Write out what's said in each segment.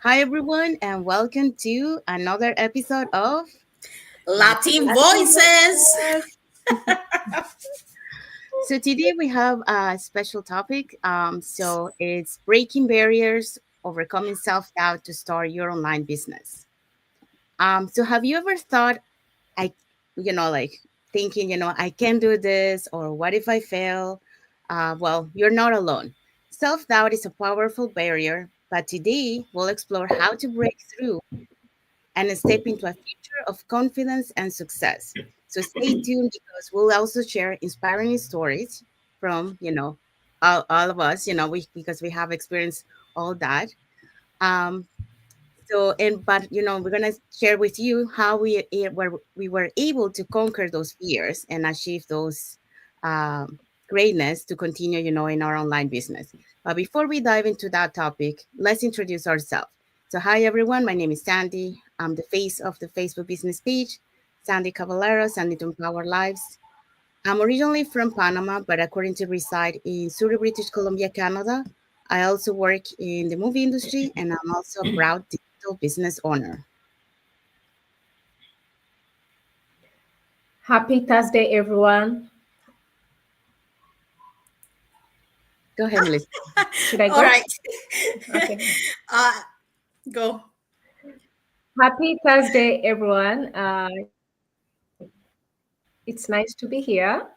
Hi, everyone, and welcome to another episode of Latin Latin voices. Voices. So today we have a special topic. So it's breaking barriers, overcoming self-doubt to start your online business. So have you ever thought, I, like thinking, I can do this, or what if I fail? Well, you're not alone. Self-doubt is a powerful barrier, but today we'll explore how to break through and step into a future of confidence and success. So stay tuned because we'll also share inspiring stories from, all of us, because we have experienced all that. Um, but we're gonna share with you how where we were able to conquer those fears and achieve those greatness to continue, in our online business. But before we dive into that topic, let's introduce ourselves. So, hi everyone, my name is Sandy. I'm the face of the Facebook business page, Sandy Caballero, Sandy to Empower Lives. I'm originally from Panama, but I currently reside in Surrey, British Columbia, Canada. I also work in the movie industry, and I'm also a proud digital business owner. Happy Thursday, everyone. Go ahead, Melissa. Should I All go? right. Okay. uh, go. Happy Thursday, everyone. It's nice to be here.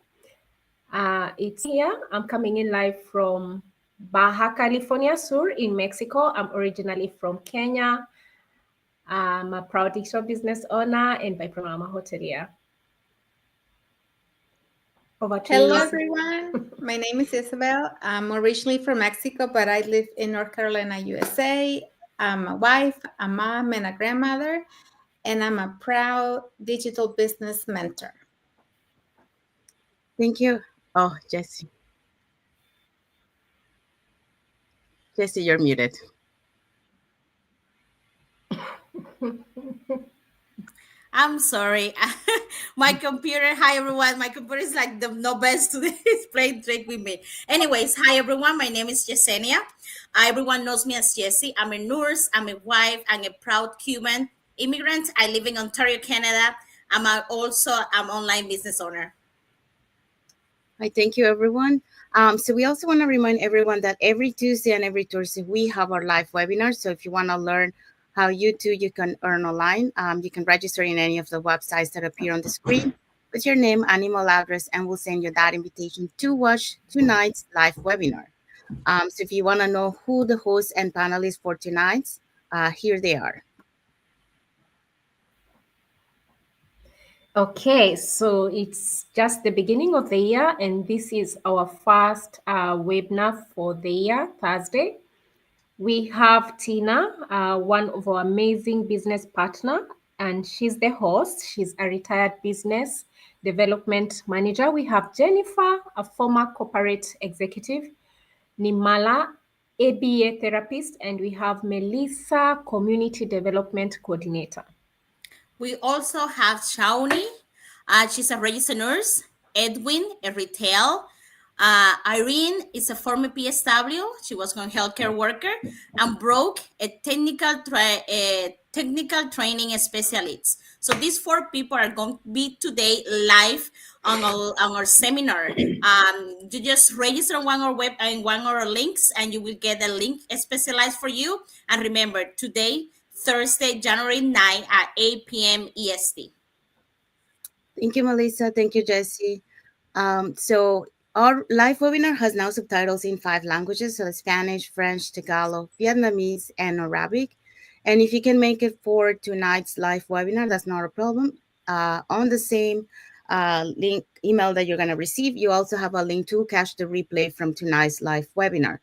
It's here. I'm coming in live from Baja California Sur in Mexico. I'm originally from Kenya. I'm a proud digital business owner and by program, I'm a hotelier. Over to you, Hello, Lisa. everyone. My name is Isabel. I'm originally from Mexico, but I live in North Carolina, USA. I'm a wife, a mom, and a grandmother, and I'm a proud digital business mentor. Thank you. Oh, Jesse. Jesse, you're muted. I'm sorry. My computer, hi everyone. My computer is like the no best today. It's playing trick with me. Anyways, hi everyone. My name is Yesenia. Everyone knows me as Jessie. I'm a nurse. I'm a wife. I'm a proud Cuban immigrant. I live in Ontario, Canada. Also I'm online business owner. Hi, thank you, everyone. So we also want to remind everyone that every Tuesday and every Thursday we have our live webinars. So if you want to learn how you can earn online, you can register in any of the websites that appear on the screen with your name and email address, and we'll send you that invitation to watch tonight's live webinar. So if you want to know who the hosts and panelists for tonight's, here they are. Okay, so it's just the beginning of the year, and this is our first webinar for the year, Thursday. We have Tina, one of our amazing business partner, and she's the host. She's a retired business development manager. We have Jennifer, a former corporate executive, Nimala, ABA therapist, and we have Melissa, community development coordinator. We also have Shawnee. She's a registered nurse. Edwin, a retail. Irene is a former PSW. She was a healthcare worker. And Brooke, a technical training specialist. So these four people are going to be today live on our seminar. You just register on one of our links, and you will get a link specialized for you. And remember, today, Thursday, January 9 at 8 p.m. EST. Thank you, Melissa. Thank you, Jesse. So our live webinar has now subtitles in 5 languages, so Spanish, French, Tagalog, Vietnamese, and Arabic. And if you can make it for tonight's live webinar, that's not a problem. On the same link email that you're going to receive, you also have a link to catch the replay from tonight's live webinar.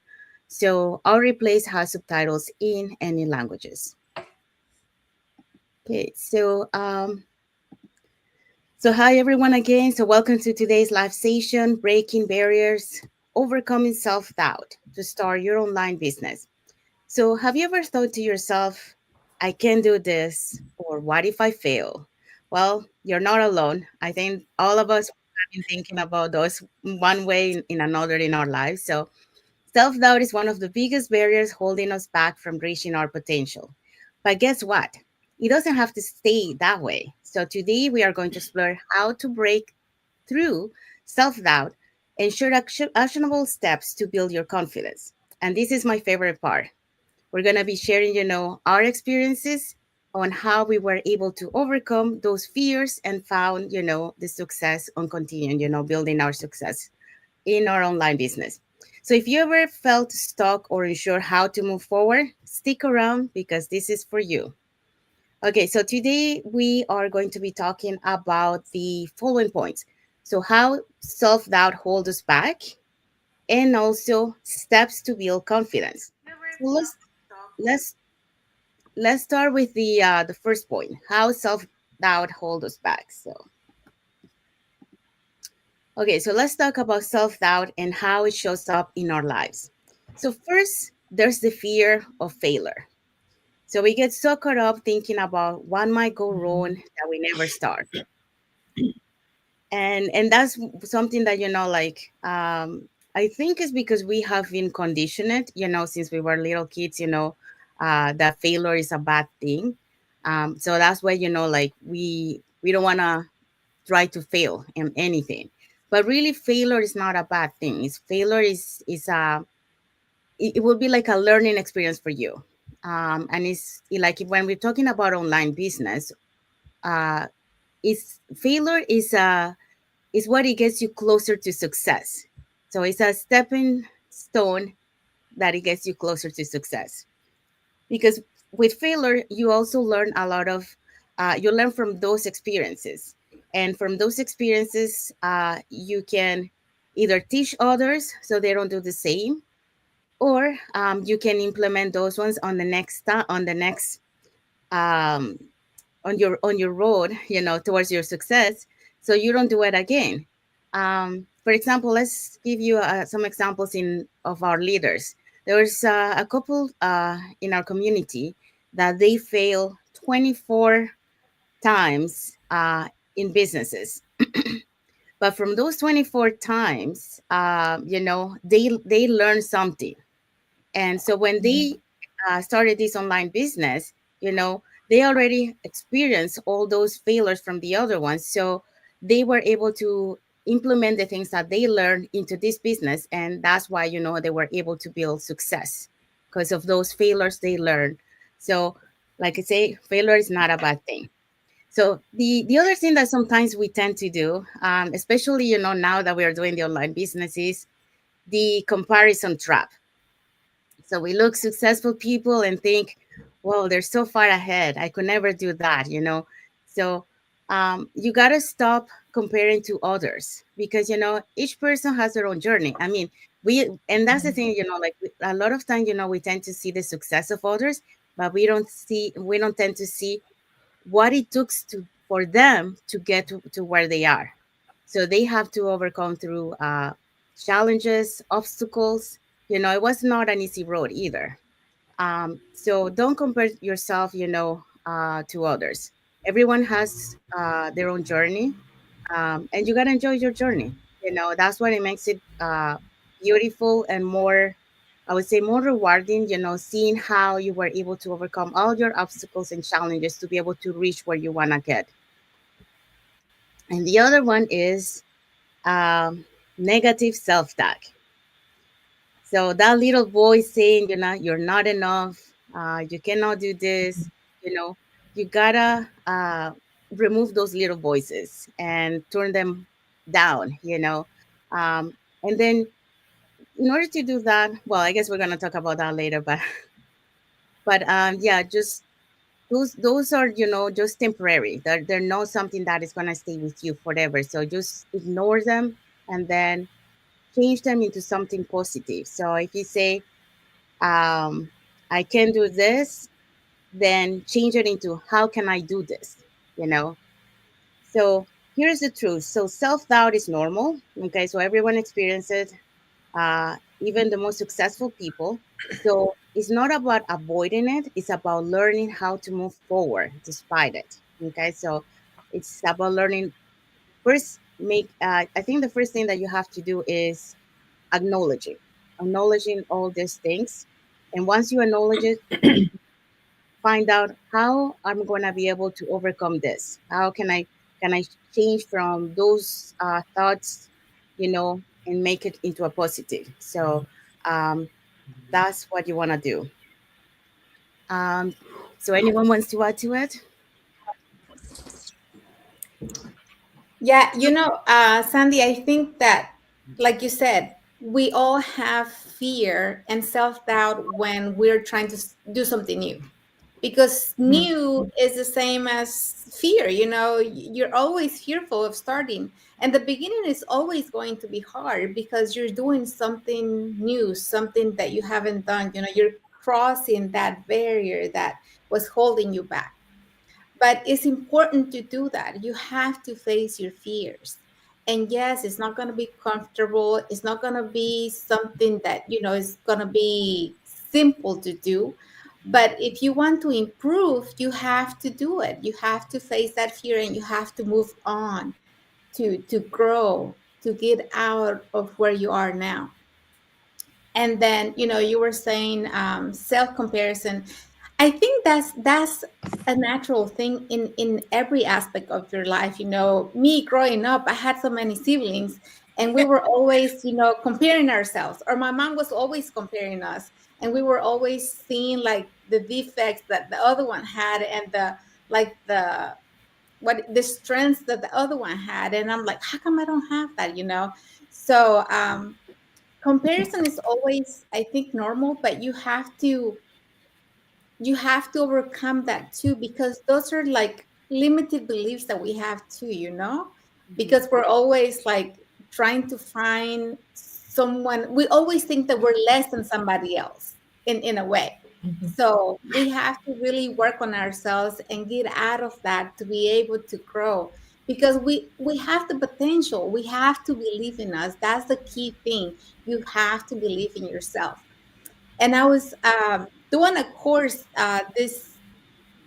So our replays have subtitles in any languages. Okay, so hi everyone again. So welcome to today's live session, Breaking Barriers, Overcoming Self-Doubt to Start Your Online Business. So have you ever thought to yourself, I can do this, or what if I fail? Well, you're not alone. I think all of us have been thinking about those one way in another in our lives. So Self doubt is one of the biggest barriers holding us back from reaching our potential. But guess what? It doesn't have to stay that way. So today we are going to explore how to break through self doubt and share actionable steps to build your confidence. And this is my favorite part. We're going to be sharing, our experiences on how we were able to overcome those fears and found, the success on continuing, building our success in our online business. So if you ever felt stuck or unsure how to move forward, stick around because this is for you. Okay, so today we are going to be talking about the following points. So how self-doubt holds us back and also steps to build confidence. So let's let's start with the first point. How self-doubt holds us back. So okay, so let's talk about self-doubt and how it shows up in our lives. So first, there's the fear of failure. So we get so caught up thinking about what might go wrong that we never start. And that's something that like I think is because we have been conditioned, since we were little kids, that failure is a bad thing. So that's why like we don't want to try to fail in anything, but really failure is not a bad thing. It's failure is a it will be like a learning experience for you. And it's like when we're talking about online business, uh is failure is what it gets you closer to success. So it's a stepping stone that it gets you closer to success. Because with failure, you also learn a lot of, you learn from those experiences. And from those experiences, you can either teach others so they don't do the same, or you can implement those ones on the next um, on your road, towards your success, so you don't do it again. For example, let's give you some examples in of our leaders. There's a couple in our community that they fail 24 times in businesses, but from those 24 times, they learn something. And so when they started this online business, they already experienced all those failures from the other ones. So they were able to implement the things that they learned into this business. And that's why, they were able to build success because of those failures they learned. So, like I say, failure is not a bad thing. So the other thing that sometimes we tend to do, especially, now that we are doing the online business, is the comparison trap. So we look successful people and think, well, they're so far ahead. I could never do that. So you got to stop comparing to others because, each person has their own journey. I mean, and that's the thing, like a lot of time, we tend to see the success of others, but we don't tend to see what it took for them to get to where they are. So they have to overcome through challenges, obstacles. It was not an easy road either. So don't compare yourself, to others. Everyone has their own journey, and you gotta enjoy your journey. That's what it makes it beautiful and more, I would say, more rewarding. Seeing how you were able to overcome all your obstacles and challenges to be able to reach where you wanna get. And the other one is negative self-talk. So that little voice saying, you're not enough, you cannot do this, you gotta remove those little voices and turn them down. And then in order to do that, well, I guess we're gonna talk about that later, but yeah, just those are just temporary. They're not something that is gonna stay with you forever. So just ignore them and then change them into something positive. So if you say, um, I can do this, then change it into how can I do this? You know. So here's the truth. So self doubt is normal. Okay, so everyone experiences it, even the most successful people. So it's not about avoiding it. It's about learning how to move forward despite it. Okay, so it's about learning first. I think the first thing that you have to do is acknowledge it. acknowledging all these things. And once you acknowledge it, find out how I'm going to be able to overcome this. How can I change from those thoughts, and make it into a positive. So um, that's what you want to do. Um, so anyone wants to add to it? Yeah, Sandy, I think that, like you said, we all have fear and self doubt when we're trying to do something new, because new is the same as fear. You're always fearful of starting, and the beginning is always going to be hard because you're doing something new, something that you haven't done. You're crossing that barrier that was holding you back. But it's important to do that. You have to face your fears. And yes, it's not going to be comfortable. It's not going to be something that, is going to be simple to do. But if you want to improve, you have to do it. You have to face that fear and you have to move on to grow, to get out of where you are now. And then, you were saying self comparison. I think that's a natural thing in every aspect of your life. Me growing up, I had so many siblings, and we were always, comparing ourselves, or my mom was always comparing us, and we were always seeing like the defects that the other one had, and the strengths that the other one had, and I'm like, how come I don't have that? So comparison is always, I think, normal, but you have to overcome that too, because those are like limited beliefs that we have too, Mhm. because we're always like trying to find someone. We always think that we're less than somebody else in a way. So we have to really work on ourselves and get out of that to be able to grow, because we have the potential. We have to believe in us. That's the key thing. You have to believe in yourself. And I was doing a course this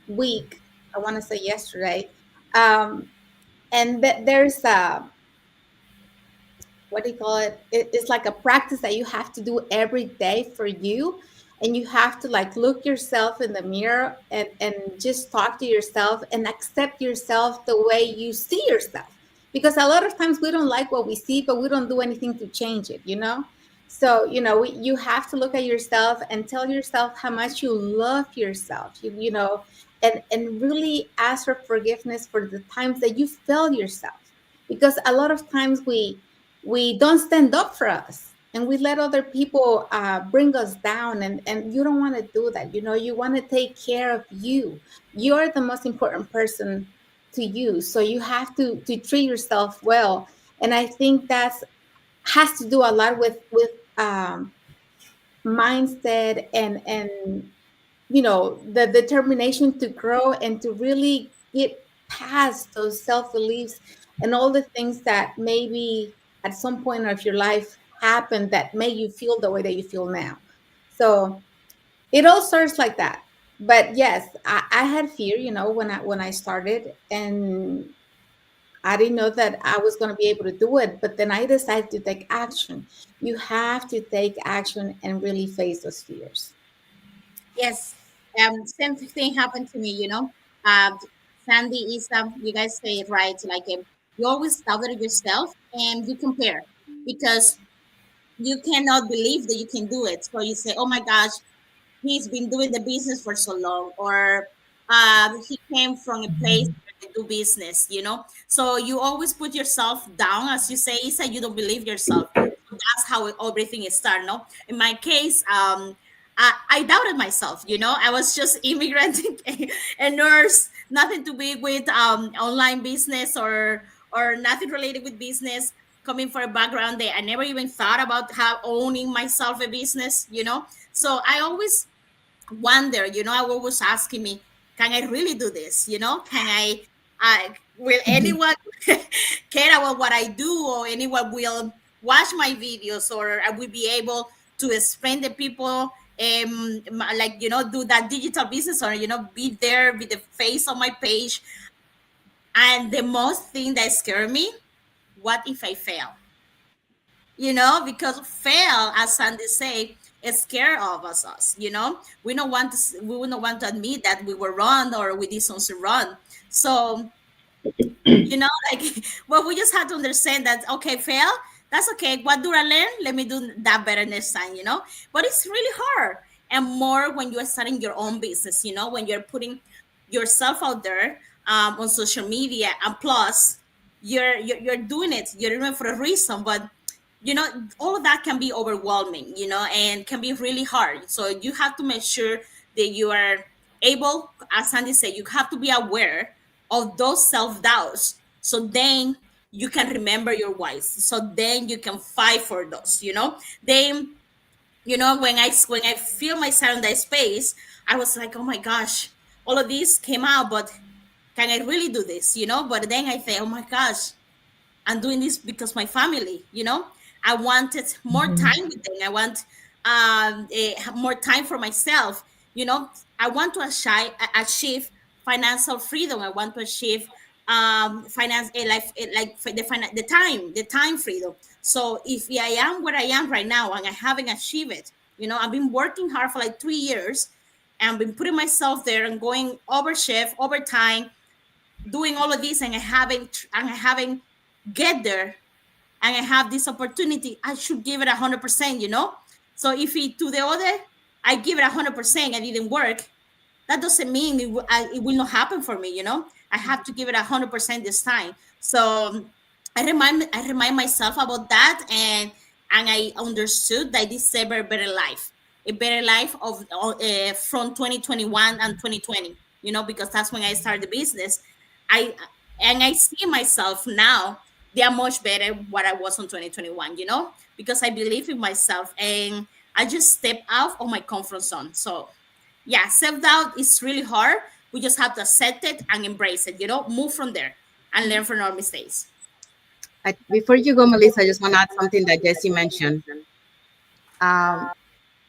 week. I want to say yesterday, and there's a, what do you call it? It's like a practice that you have to do every day for you. And you have to like look yourself in the mirror and just talk to yourself and accept yourself the way you see yourself. Because a lot of times we don't like what we see, but we don't do anything to change it. So, you have to look at yourself and tell yourself how much you love yourself, and really ask for forgiveness for the times that you failed yourself. Because a lot of times we don't stand up for us, and we let other people bring us down, and you don't want to do that. You want to take care of you. You're the most important person to you, so you have to treat yourself well. And I think that's has to do a lot with mindset, and the determination to grow and to really get past those self beliefs and all the things that maybe at some point of your life happened that made you feel the way that you feel now. So it all starts like that. But yes, I had fear, when I started, and I didn't know that I was going to be able to do it. But then I decided to take action. You have to take action and really face those fears. Yes. Same thing happened to me, Um, Sandy is, you guys say it right. Like, you always doubt yourself and you compare because you cannot believe that you can do it. So you say, oh my gosh, he's been doing the business for so long, or he came from a place where they do business, so you always put yourself down, as you say, Isa. You don't believe yourself. So that's how everything is started. No, in my case, I doubted myself. I was just immigrant, a nurse, nothing to be with online business, or nothing related with business, coming from a background that I never even thought about how owning myself a business. So I always wonder, I was asking me, can I really do this? Can will anyone care about what I do, or anyone will watch my videos, or I will be able to explain the people, like, do that digital business, or, be there with the face on my page. And the most thing that scared me, what if I fail? because fail, as Sandy say, is scared of us. We don't want we would not want to admit that we were wrong or we did something wrong. So, like, well, we just have to understand that, okay, fail, that's okay. What do I learn? Let me do that better next time. But it's really hard. And more when you're starting your own business, when you're putting yourself out there on social media. And plus, you're doing it. You're doing it for a reason. But all of that can be overwhelming, and can be really hard. So you have to make sure that you are able, as Sandy said, you have to be aware of those self-doubts. So then you can remember your whys. So then you can fight for those. Then, when I feel myself in that space, I was like, oh my gosh, all of this came out, but can I really do this? But then I say, oh my gosh, I'm doing this because my family. I wanted more time with them. I want more time for myself. I want to achieve financial freedom. I want to achieve finance like for the time freedom. So if I am where I am right now and I haven't achieved it, I've been working hard for like 3 years and been putting myself there and going over shift, overtime, doing all of this, and I haven't get there, and I have this opportunity, I should give it 100%. So if it to the other, I give it 100%, and it didn't work, that doesn't mean it will not happen for me. I have to give it 100% this time. So I remind myself about that, and I understood that this is a very better life, a better life from 2021 and 2020, because that's when I started the business. I and I see myself now, they are much better what I was in 2021, because I believe in myself, and I just step out of my comfort zone. So yeah, self-doubt is really hard. We just have to accept it and embrace it, move from there and learn from our mistakes. Before you go, Melissa, I just want to add something that Jesse mentioned. Um,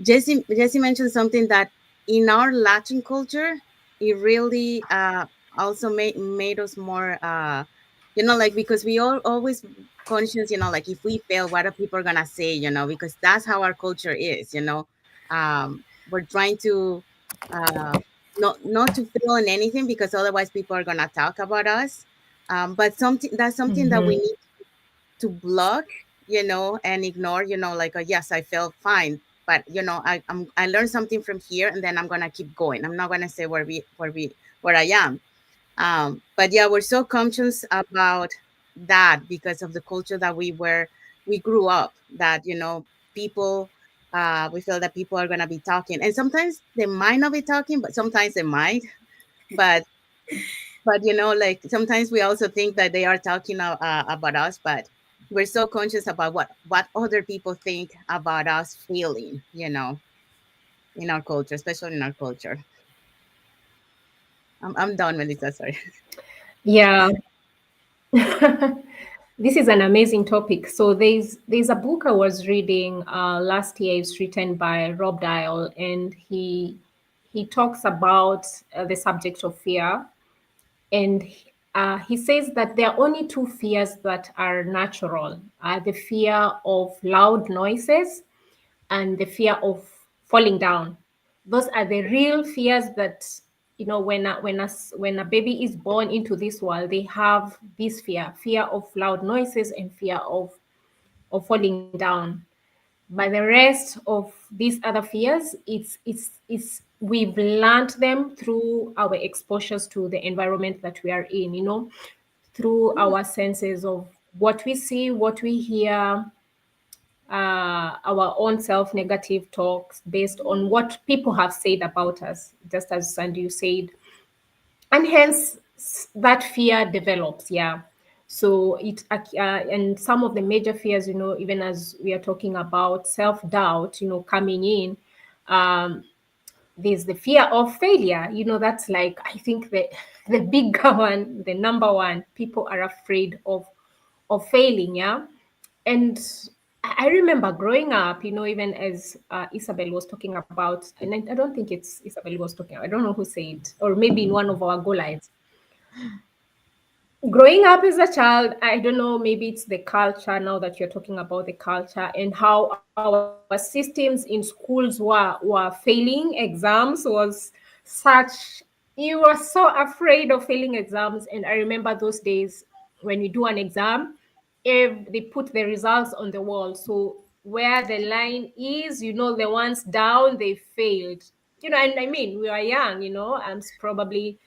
Jesse mentioned something that in our Latin culture, it really also made us more, like, because we all always conscious, like if we fail, what are people gonna say, because that's how our culture is. We're trying to not to fail in anything because otherwise people are gonna talk about us. But something that we need to block, and ignore, like, yes, I felt fine, but I learned something from here, and then I'm gonna keep going. I'm not gonna say where I am. But yeah, we're so conscious about that because of the culture that we grew up, that people, we feel that people are gonna be talking, and sometimes they might not be talking, but sometimes they might. But like sometimes we also think that they are talking about us, but we're so conscious about what other people think about us feeling, in our culture, especially in our culture. I'm done, Melissa. Sorry. Yeah. This is an amazing topic. So there's a book I was reading last year. It's written by Rob Dial, and he talks about the subject of fear, and he says that there are only two fears that are natural: the fear of loud noises and the fear of falling down. Those are the real fears that, when a baby is born into this world, they have this fear of loud noises and fear of falling down. But the rest of these other fears, it's we've learned them through our exposures to the environment that we are in, through our senses of what we see, what we hear, our own self negative talks based on what people have said about us, just as Sandy you said, and hence that fear develops. Yeah. So and some of the major fears, even as we are talking about self doubt, coming in. There's the fear of failure. That's like, I think the bigger one, the number one. People are afraid of failing. Yeah. And I remember growing up, even as Isabel was talking about, and I don't think it's Isabel was talking, I don't know who said, or maybe in one of our go lives. Growing up as a child, I don't know, maybe it's the culture now that you're talking about the culture and how our systems in schools were failing exams was such, you were so afraid of failing exams. And I remember those days when you do an exam, if they put the results on the wall. So where the line is, the ones down, they failed. And I mean, we are young, I'm probably,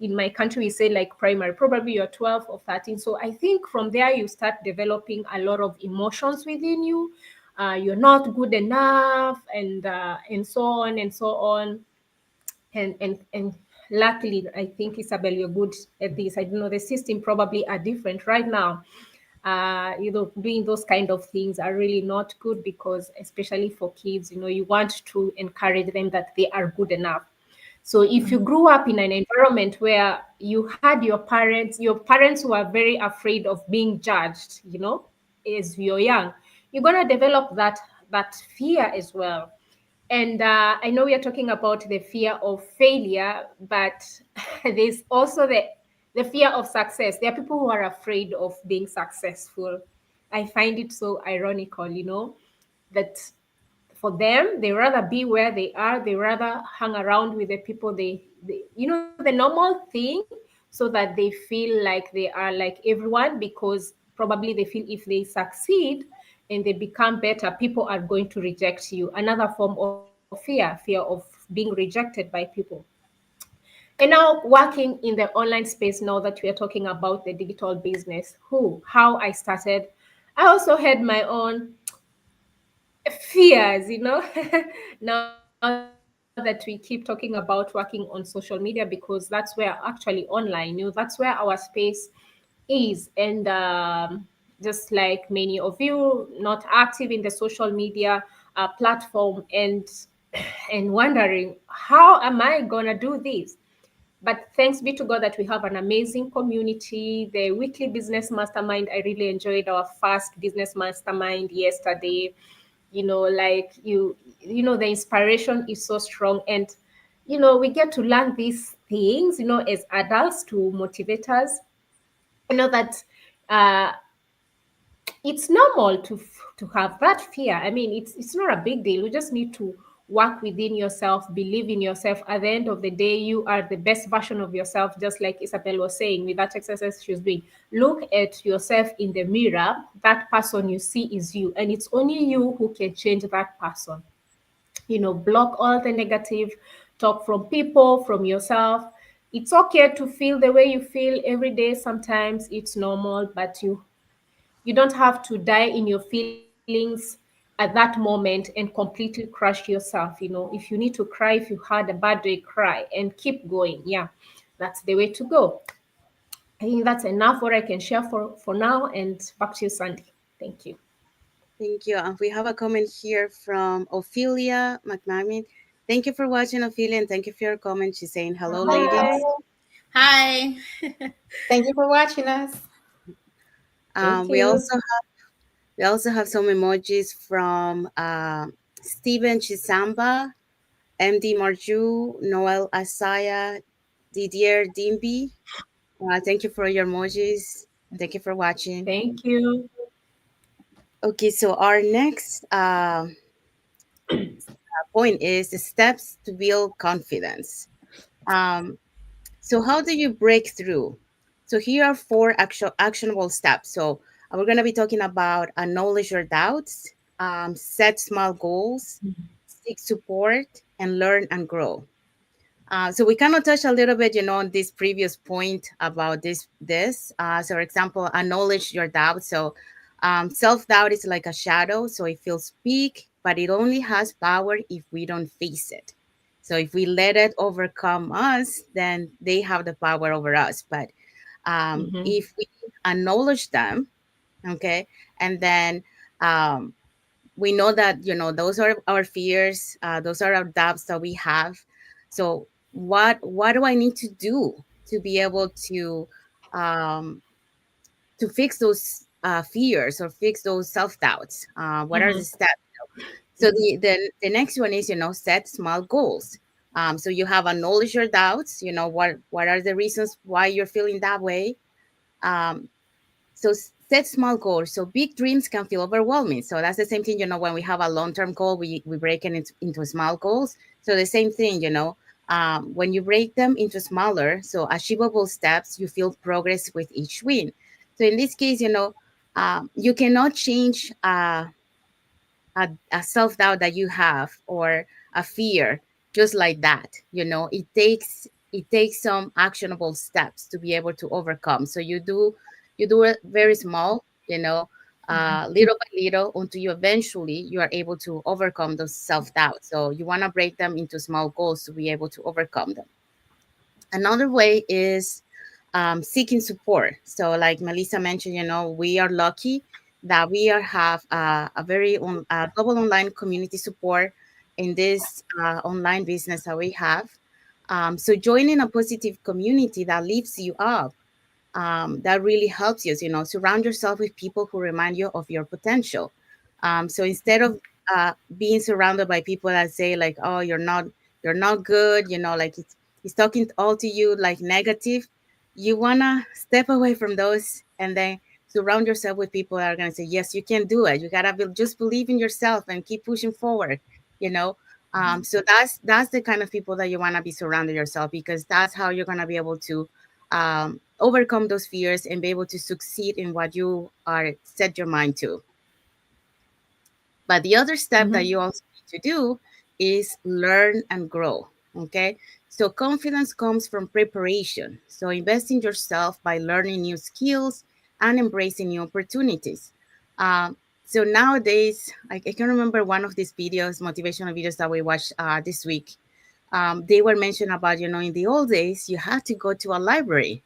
in my country we say like primary, probably you're 12 or 13. So I think from there you start developing a lot of emotions within you. You're not good enough, and so on and so on. And luckily, I think, Isabel, you're good at this. I don't know, the system probably are different right now. Doing those kind of things are really not good, because especially for kids, you want to encourage them that they are good enough. So if you grew up in an environment where you had your parents who are very afraid of being judged, as you're young, you're gonna develop that fear as well. And I know we are talking about the fear of failure, but there's also the fear of success. There are people who are afraid of being successful. I find it so ironical, that for them, they rather be where they are. They rather hang around with the people the normal thing, so that they feel like they are like everyone, because probably they feel if they succeed and they become better, people are going to reject you. Another form of fear of being rejected by people. And now, working in the online space, now that we are talking about the digital business, how I started, I also had my own fears, now that we keep talking about working on social media, because that's where actually online, that's where our space is. And just like many of you, not active in the social media platform, and wondering, how am I gonna do this? But thanks be to God that we have an amazing community. The weekly business mastermind, I really enjoyed our first business mastermind yesterday. Like the inspiration is so strong. And we get to learn these things, as adults, to motivate us. That uh, it's normal to have that fear. I mean, it's not a big deal. You just need to work within yourself, believe in yourself. At the end of the day, you are the best version of yourself, just like Isabel was saying with that exercise she was doing. Look at yourself in the mirror. That person you see is you, and it's only you who can change that person. Block all the negative talk from people, from yourself. It's okay to feel the way you feel every day. Sometimes it's normal, but you don't have to die in your feelings at that moment and completely crush yourself. If you need to cry, if you had a bad day, cry and keep going. Yeah, that's the way to go. I think that's enough what I can share for now. And back to you, Sandy. Thank you. Thank you. We have a comment here from Ophelia McMahon. Thank you for watching, Ophelia, and thank you for your comment. She's saying hello, Hi. ladies. Hi. Thank you for watching us. Thank We you. also have some emojis from Stephen Chisamba, MD Marju, Noel Asaya, Didier Dimby. Thank you for your emojis. Thank you for watching. Thank you. Okay, so our next point is the steps to build confidence. Um, so, how do you break through? So, here are four actionable steps. So, we're going to be talking about acknowledge your doubts, set small goals, seek support, and learn and grow. So we kind of touched a little bit, on this previous point about this. So, for example, acknowledge your doubt. So, self-doubt is like a shadow. So it feels big, but it only has power if we don't face it. So if we let it overcome us, then they have the power over us. But Mhm. if we acknowledge them, okay, and then um, we know that those are our fears, those are our doubts that we have. So what do I need to do to be able um, to fix those fears or fix those self-doubts? What are the Mhm. steps? So the next one is, set small goals. So you have acknowledge your doubts. What are the reasons why you're feeling that way? Um, so set small goals. So big dreams can feel overwhelming. So that's the same thing, when we have a long-term goal, we break it into small goals. So the same thing, when you break them into smaller, so achievable steps, you feel progress with each win. So in this case, you cannot change a self-doubt that you have, or a fear, just like that. It takes some actionable steps to be able to overcome. So you do it very small, little by little, until you are able to overcome those self-doubt. So you want to break them into small goals to be able to overcome them. Another way is seeking support. So, like Melissa mentioned, we are lucky that have a very global online community support in this online business that we have. So, joining a positive community that lifts you up, that really helps you. Surround yourself with people who remind you of your potential. So instead of being surrounded by people that say like, "Oh, you're not good," like it's talking all to you like negative, you wanna step away from those, and then surround yourself with people that are gonna say, "Yes, you can do it. You gotta just believe in yourself and keep pushing forward." You know. So that's the kind of people that you want to be surrounded yourself, because that's how you're gonna be able to overcome those fears and be able to succeed in what you are set your mind to. But the other step that you also need to do is learn and grow. Okay. So confidence comes from preparation. So invest in yourself by learning new skills and embracing new opportunities. So nowadays, I can remember one of these videos, motivational videos that we watched this week. They were mentioned about, in the old days, you had to go to a library,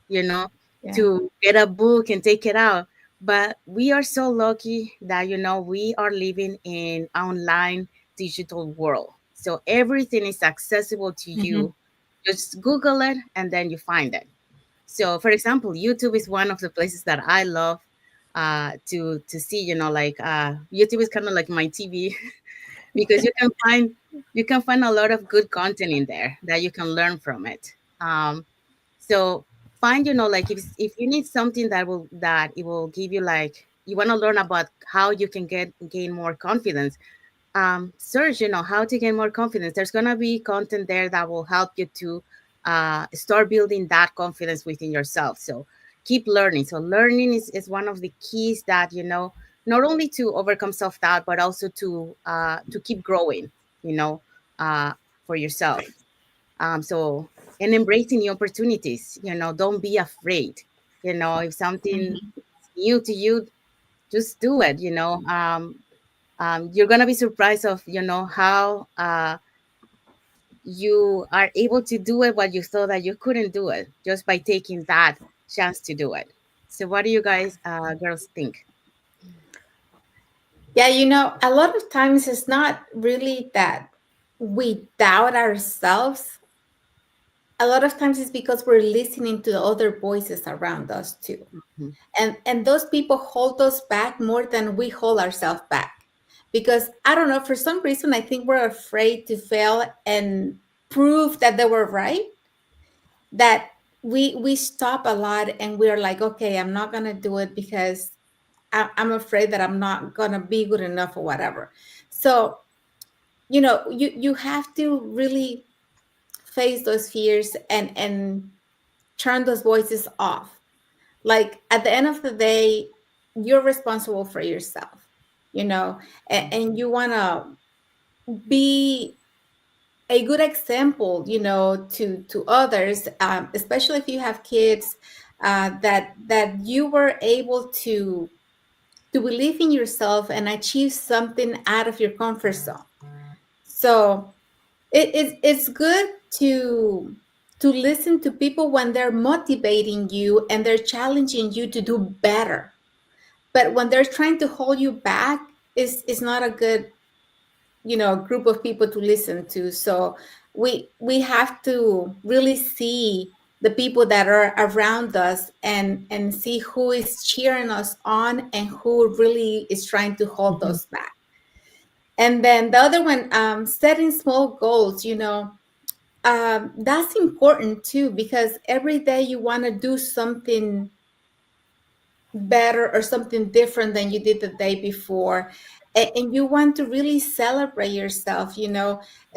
you know, Yeah. to get a book and take it out. But we are so lucky that, we are living in online digital world. So everything is accessible to you. Just Google it and then you find it. So for example, YouTube is one of the places that I love to see, like YouTube is kind of like my TV because you can find a lot of good content in there that you can learn from it. So find, like if you need something that it will give you, like you want to learn about how you can gain more confidence, search, how to gain more confidence. There's gonna be content there that will help you to start building that confidence within yourself. So keep learning. So learning is one of the keys that, not only to overcome self-doubt, but also to keep growing, you know, for yourself. So, and embracing new opportunities, don't be afraid. If something is new to you, just do it. You're gonna be surprised of, how you are able to do it what you thought that you couldn't do it, just by taking that chance to do it. So, what do you guys, girls, think? Yeah, a lot of times it's not really that we doubt ourselves. A lot of times it's because we're listening to the other voices around us too. Mhm. And those people hold us back more than we hold ourselves back. Because I don't know, for some reason I think we're afraid to fail and prove that they were right. That we stop a lot and we're like, okay, I'm not gonna do it because I'm afraid that I'm not gonna be good enough or whatever. So you have to really face those fears and turn those voices off. Like at the end of the day, you're responsible for yourself, and you want to be a good example, to others, especially if you have kids, that you were able to believe in yourself and achieve something out of your comfort zone. So it's good to listen to people when they're motivating you and they're challenging you to do better. But when they're trying to hold you back, is not a good, group of people to listen to. So we have to really see the people that are around us and see who is cheering us on and who really is trying to hold us back. And then the other one, setting small goals, that's important too, because every day you want to do something better or something different than you did the day before. And you want to really celebrate yourself,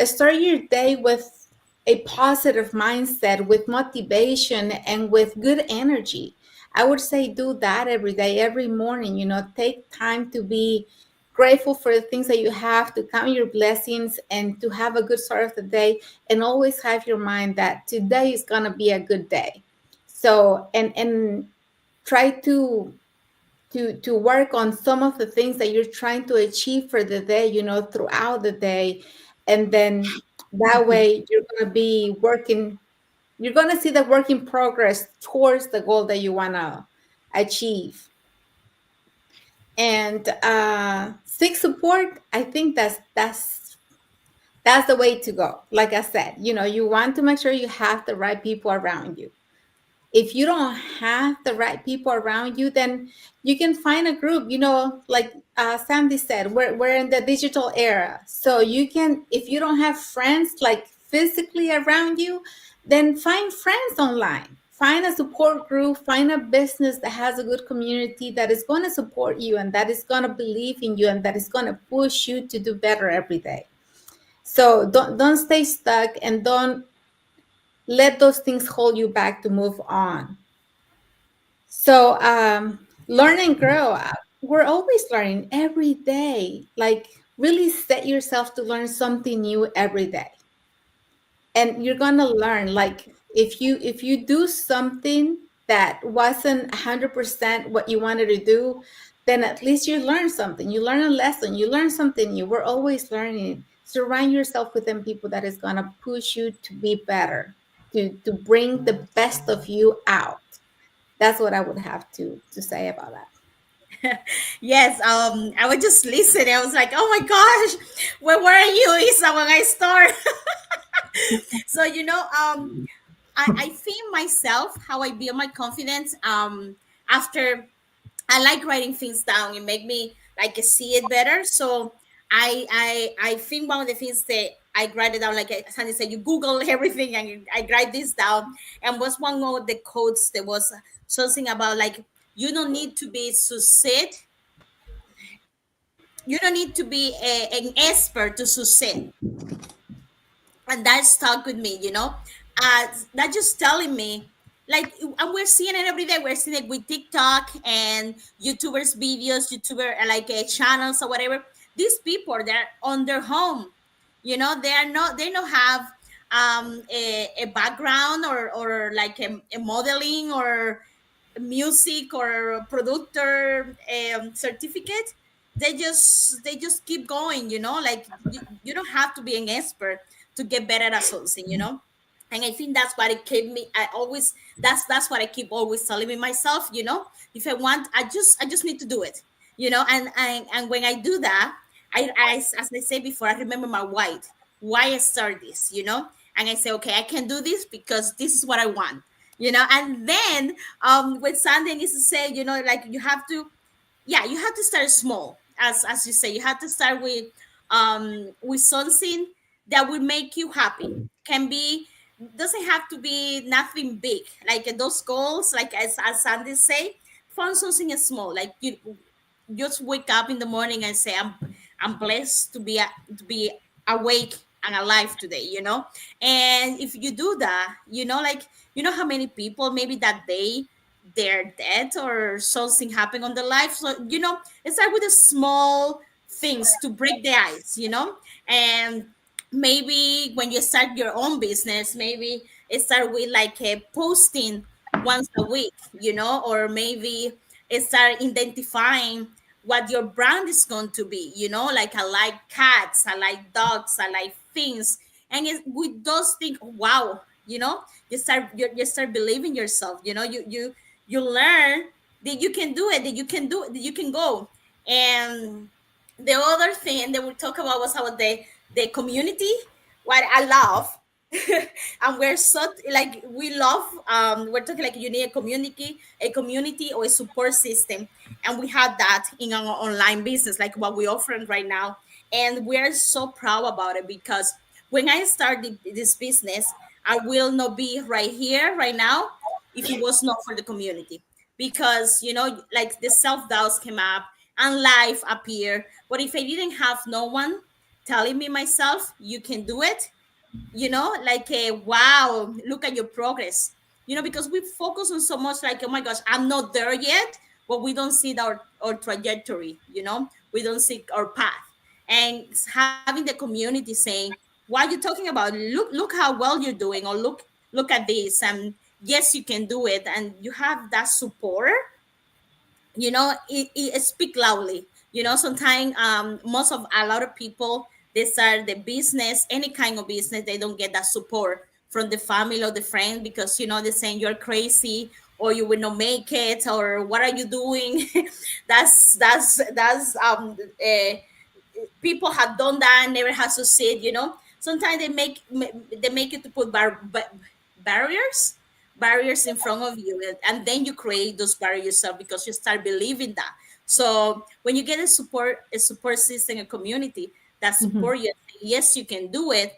start your day with a positive mindset, with motivation, and with good energy. I would say do that every day, every morning, take time to be grateful for the things that you have, to count your blessings, and to have a good start of the day. And always have your mind that today is going to be a good day. So, and try to work on some of the things that you're trying to achieve for the day, throughout the day. And then that way you're going to be working, you're going to see the work in progress towards the goal that you want to achieve. And seek support. I think that's the way to go. Like I said, you want to make sure you have the right people around you. If you don't have the right people around you, then you can find a group, like Sandy said, we're in the digital era. So you can, if you don't have friends like physically around you, then find friends online. Find a support group, find a business that has a good community that is going to support you and that is going to believe in you and that is going to push you to do better every day. So don't stay stuck, and don't let those things hold you back to move on. So, learn and grow. We're always learning every day. Like, really set yourself to learn something new every day. And you're gonna learn. Like, if you do something that wasn't 100% what you wanted to do, then at least you learn something. You learn a lesson. You learn something new. We're always learning. Surround yourself with them people that is gonna push you to be better, to bring the best of you out. That's what I would have to say about that. Yes, I was just listening. I was like, oh my gosh, where were you, Isa, when I start? So, I think myself, how I build my confidence, after I like writing things down. It make me like see it better. So I think one of the things that I write it down, like Sandy said, you Google everything and I write this down. And was one of the quotes that was something about like you don't need to be succeed. You don't need to be an expert to succeed, and that stuck with me. That just telling me, like, and we're seeing it every day. We're seeing it with TikTok and YouTubers videos, channels or whatever. These people, they're on their home. They don't have a background or like a modeling or music or producer certificate. They just keep going. Like you don't have to be an expert to get better at something. And I think that's what it kept me. That's what I keep always telling me myself. If I want, I just need to do it. And when I do that, as I said before, I remember my why I start this. And I say, okay, I can do this because this is what I want. And then with Sunday is to say, like you have to, yeah, you have to start small, as you say. You have to start with something that will make you happy. Can be, doesn't have to be nothing big, like those goals, like as Sandy say. Find something small, like you just wake up in the morning and say, I'm blessed to be awake and alive today. And if you do that, like how many people maybe that day they're dead or something happened on their life. So it's like with the small things to break the ice. And maybe when you start your own business, maybe it start with like a posting once a week, or maybe it start identifying what your brand is going to be. Like I like cats, I like dogs, I like things. And with those things, wow, you start believing yourself. You learn that you can do it, that you can go. And the other thing that we talk about was about the community, what I love. And we're so like we love, we're talking like you need a community or a support system, and we have that in our online business, like what we're offering right now. And we're so proud about it because when I started this business, I will not be right here right now if it was not for the community. because like the self-doubts came up and life appeared. But if I didn't have no one telling me myself, you can do it, like a wow, look at your progress, because we focus on so much like, oh my gosh, I'm not there yet, but we don't see our trajectory, we don't see our path. And having the community saying, what are you talking about, look how well you're doing, or look at this, and yes, you can do it, and you have that support, it speak loudly. Sometimes most of a lot of people, they start the business, any kind of business, they don't get that support from the family or the friend, because they're saying you're crazy, or you will not make it, or what are you doing? That's people have done that and never has succeed. Sometimes they make you to put barriers barriers in front of you, and then you create those barriers yourself, because you start believing that. So when you get a support system, a community that support you, yes, you can do it,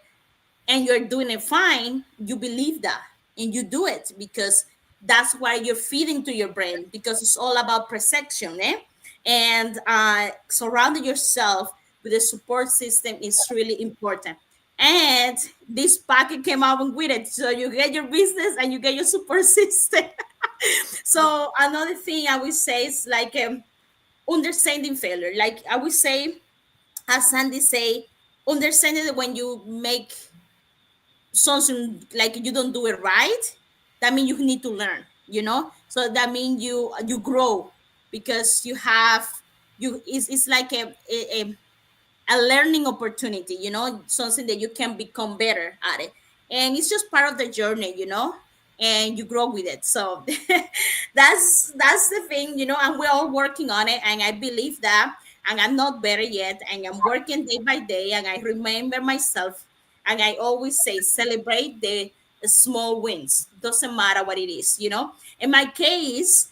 and you're doing it fine, you believe that, and you do it, because that's why you're feeding to your brain, because it's all about perception, eh? And surrounding yourself with a support system is really important. And this packet came out with it, so you get your business and you get your support system. So another thing I would say is like, understanding failure. Like I would say, as Sandy say, understanding that when you make something like you don't do it right, that means you need to learn. So that means you grow, because it's like a learning opportunity, something that you can become better at it. And it's just part of the journey. And you grow with it. So that's the thing, and we're all working on it, and I believe that. And I'm not better yet, and I'm working day by day, and I remember myself, and I always say, celebrate the small wins. Doesn't matter what it is. In my case,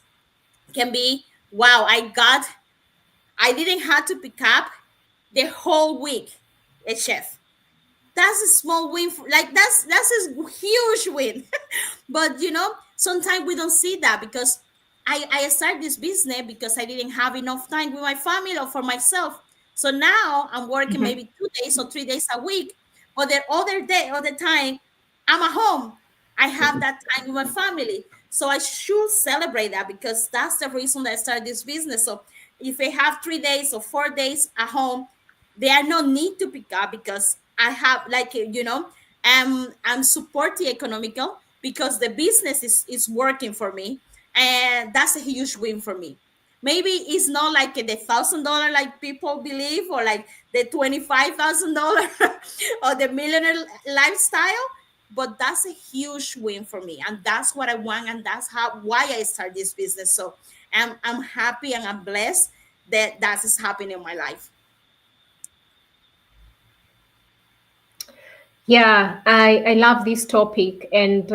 can be, wow, I didn't have to pick up the whole week a chef. That's a small win like that's a huge win. But sometimes we don't see that, because I started this business because I didn't have enough time with my family or for myself. So now I'm working maybe 2 days or 3 days a week, but the other time I'm at home, I have that time with my family. So I should celebrate that, because that's the reason that I started this business. So if I have 3 days or 4 days at home, there are no need to pick up, because I have, like, I'm supporting economical, because the business is working for me, and that's a huge win for me. Maybe it's not like the $1,000 like people believe, or like the $25,000 or the millionaire lifestyle, but that's a huge win for me, and that's what I want, and that's why I started this business. So I'm happy and I'm blessed that that is happening in my life. Yeah, I love this topic, and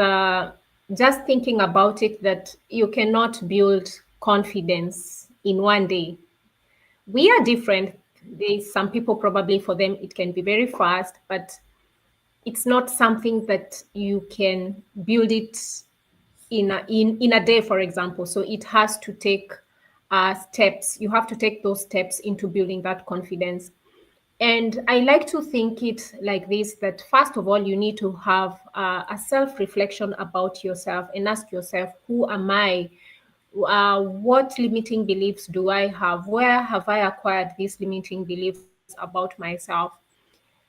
just thinking about it, that you cannot build confidence in one day. We are different. There's some people, probably for them it can be very fast, but it's not something that you can build it in a day, for example. So it has to take steps. You have to take those steps into building that confidence. And I like to think it like this, that first of all, you need to have a self reflection about yourself and ask yourself, who am I? What limiting beliefs do I have? Where have I acquired these limiting beliefs about myself?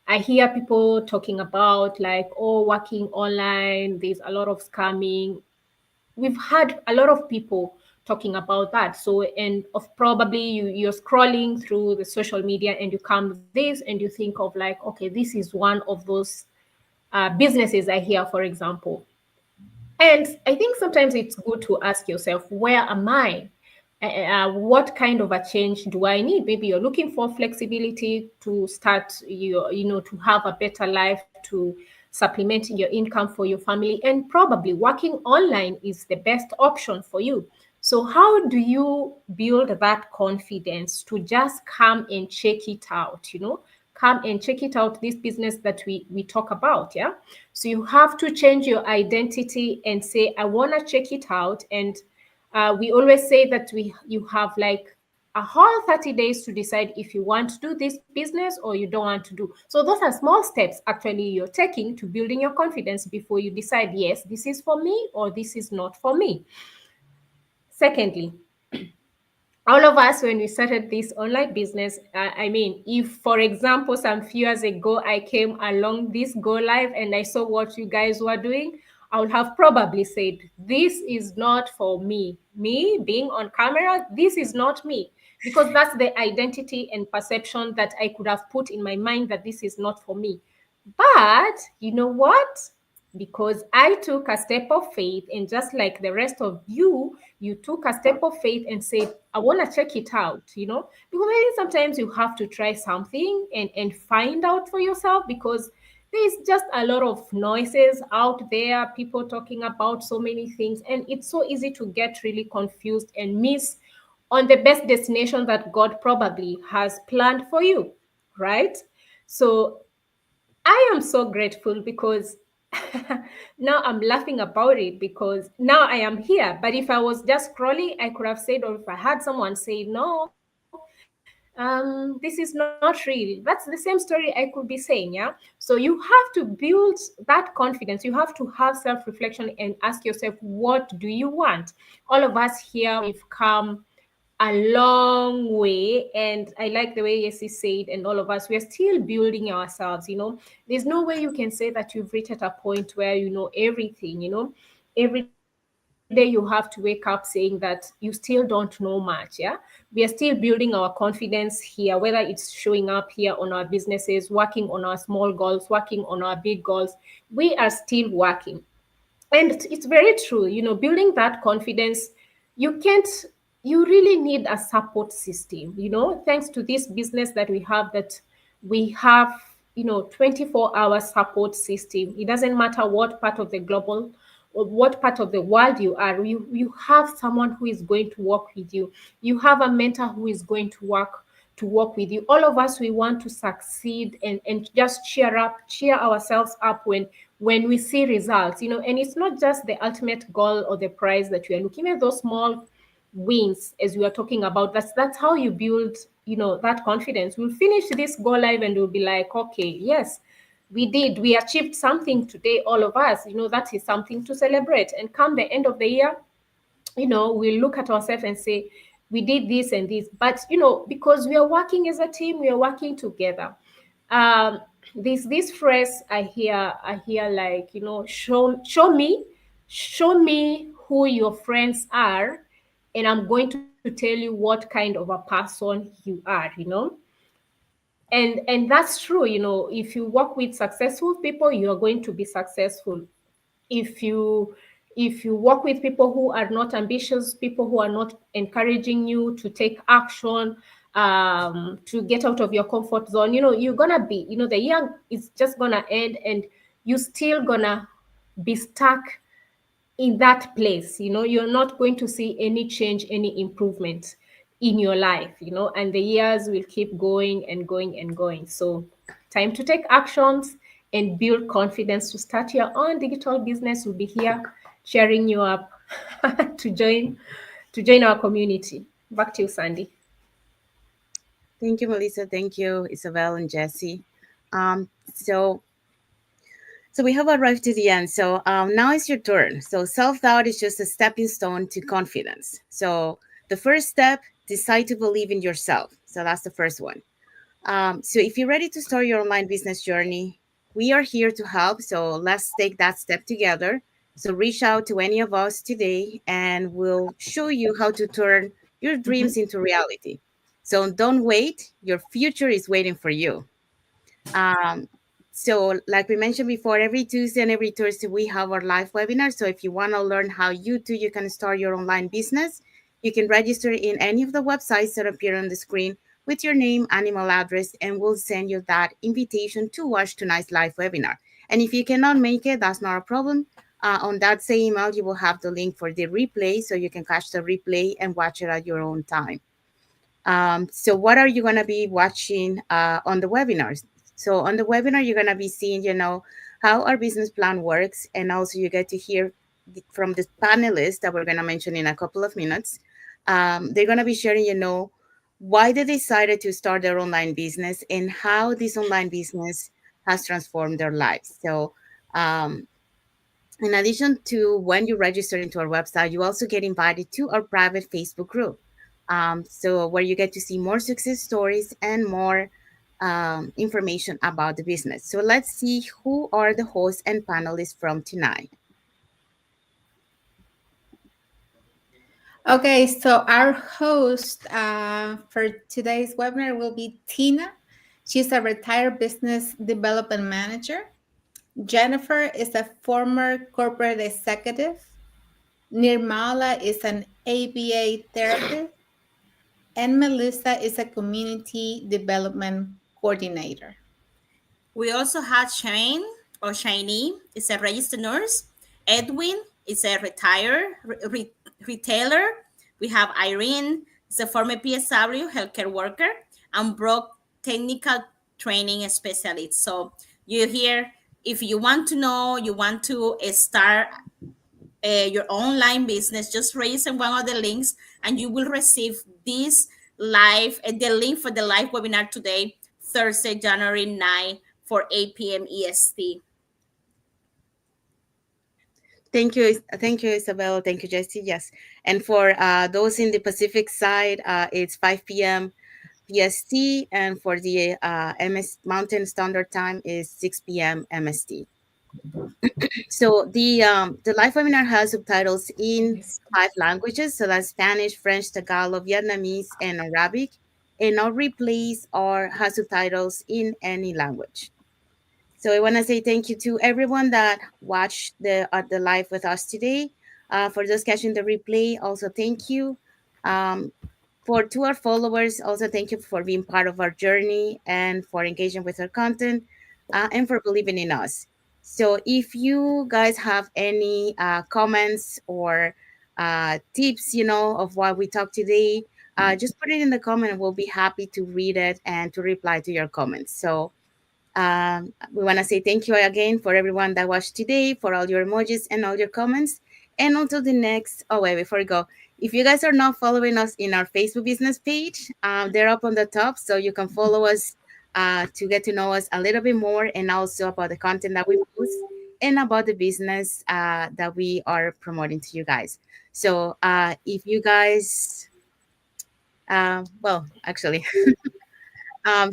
I hear people talking about, like, oh, working online, there's a lot of scamming. We've had a lot of people talking about that. So, and of probably you're scrolling through the social media and you come this and you think of, like, okay, this is one of those businesses I hear, for example. And I think sometimes it's good to ask yourself, where am I? What kind of a change do I need? Maybe you're looking for flexibility to start to have a better life, to supplement your income for your family, and probably working online is the best option for you. So how do you build that confidence to just come and check it out? Come and check it out, this business that we talk about. Yeah. So you have to change your identity and say, I want to check it out. And We always say that you have like a whole 30 days to decide if you want to do this business or you don't want to do. So those are small steps actually you're taking to building your confidence before you decide, yes, this is for me or this is not for me. Secondly, all of us, when we started this online business, I mean, if for example some few years ago I came along this go live and I saw what you guys were doing, I would have probably said, this is not for me being on camera, this is not me, because that's the identity and perception that I could have put in my mind, that this is not for me. But you know what? Because I took a step of faith, and just like the rest of you, you took a step of faith and said, I want to check it out, because maybe sometimes you have to try something and find out for yourself, because there's just a lot of noises out there, people talking about so many things, and it's so easy to get really confused and miss on the best destination that God probably has planned for you, right? So I am so grateful because now I'm laughing about it, because now I am here. But if I was just scrolling, I could have said, or if I had someone say, no, this is not real. That's the same story I could be saying, yeah? So you have to build that confidence. You have to have self reflection and ask yourself, what do you want? All of us here, we've come a long way, and I like the way Yesi said, and all of us, we are still building ourselves. There's no way you can say that you've reached at a point where you know everything. Every day you have to wake up saying that you still don't know much. Yeah, we are still building our confidence here, whether it's showing up here on our businesses, working on our small goals, working on our big goals. We are still working. And it's very true, building that confidence, you can't you really need a support system, thanks to this business that we have 24-hour support system. It doesn't matter what part of the global or what part of the world you are, you have someone who is going to work with you. You have a mentor who is going to work with you. All of us, we want to succeed and just cheer ourselves up when we see results, and it's not just the ultimate goal or the prize that we are looking at, those small wins as we are talking about. That's how you build, that confidence. We'll finish this go live and we'll be like, okay, yes, we achieved something today, all of us, that is something to celebrate. And come the end of the year, we look at ourselves and say, we did this and this. But because we are working as a team, we are working together. um this phrase I hear, like, show me who your friends are, and I'm going to tell you what kind of a person you are. And that's true. If you work with successful people, you are going to be successful. If you if you work with people who are not ambitious, people who are not encouraging you to take action, to get out of your comfort zone, you're gonna be, the year is just gonna end, and you still gonna be stuck in that place. You're not going to see any change, any improvement in your life, and the years will keep going and going and going. So time to take actions and build confidence to start your own digital business. We'll be here cheering you up to join our community. Back to you, Sandy. Thank you, Melissa. Thank you, Isabel and Jesse. So we have arrived to the end. So now it's your turn. So self-doubt is just a stepping stone to confidence. So the first step, decide to believe in yourself. So that's the first one. So if you're ready to start your online business journey, we are here to help. So let's take that step together. So reach out to any of us today and we'll show you how to turn your dreams into reality. So don't wait. Your future is waiting for you. Um, so, like we mentioned before, every Tuesday and every Thursday, we have our live webinar. So, if you want to learn how you can start your online business, you can register in any of the websites that appear on the screen with your name and email address, and we'll send you that invitation to watch tonight's live webinar. And if you cannot make it, that's not a problem. On that same email, you will have the link for the replay, so you can catch the replay and watch it at your own time. So what are you going to be watching on the webinars? So on the webinar, you're going to be seeing, how our business plan works. And also you get to hear from the panelists that we're going to mention in a couple of minutes. They're going to be sharing, why they decided to start their online business and how this online business has transformed their lives. So, in addition to when you register into our website, you also get invited to our private Facebook group. So where you get to see more success stories and more information about the business. So let's see who are the hosts and panelists from tonight. Okay, so our host for today's webinar will be Tina. She's a retired business development manager. Jennifer is a former corporate executive. Nirmala is an ABA therapist. And Melissa is a community development coordinator. We also have Shane or Shiny is a registered nurse. Edwin is a retired retailer. We have Irene is a former PSW healthcare worker and Brooke technical training specialist. So you hear, if you want to know, you want to start your online business, just raise one of the links and you will receive this live, the link for the live webinar today, Thursday, January 9 for 8 p.m. EST. Thank you, Isabel. Thank you, Jesse. Yes, and for those in the Pacific side, it's 5 p.m. PST, and for the MS Mountain Standard Time is 6 p.m. MST. So the live webinar has subtitles in 5 languages, so that's Spanish, French, Tagalog, Vietnamese, and Arabic, and all replays are has subtitles in any language. So I want to say thank you to everyone that watched the live with us today. For those catching the replay, also thank you. Um, for to our followers, also thank you for being part of our journey and for engaging with our content and for believing in us. So if you guys have any comments or tips, of what we talked today, just put it in the comment. We'll be happy to read it and to reply to your comments. So we want to say thank you again for everyone that watched today, for all your emojis and all your comments. And until the next, oh, wait, before we go, if you guys are not following us in our Facebook business page, they're up on the top. So you can follow us to get to know us a little bit more and also about the content that we post and about the business that we are promoting to you guys. So if you guys, well, actually,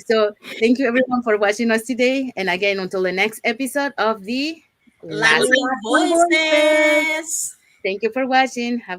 so thank you everyone for watching us today. And again, until the next episode of the Last. Lasting Voices. Thank you for watching. Have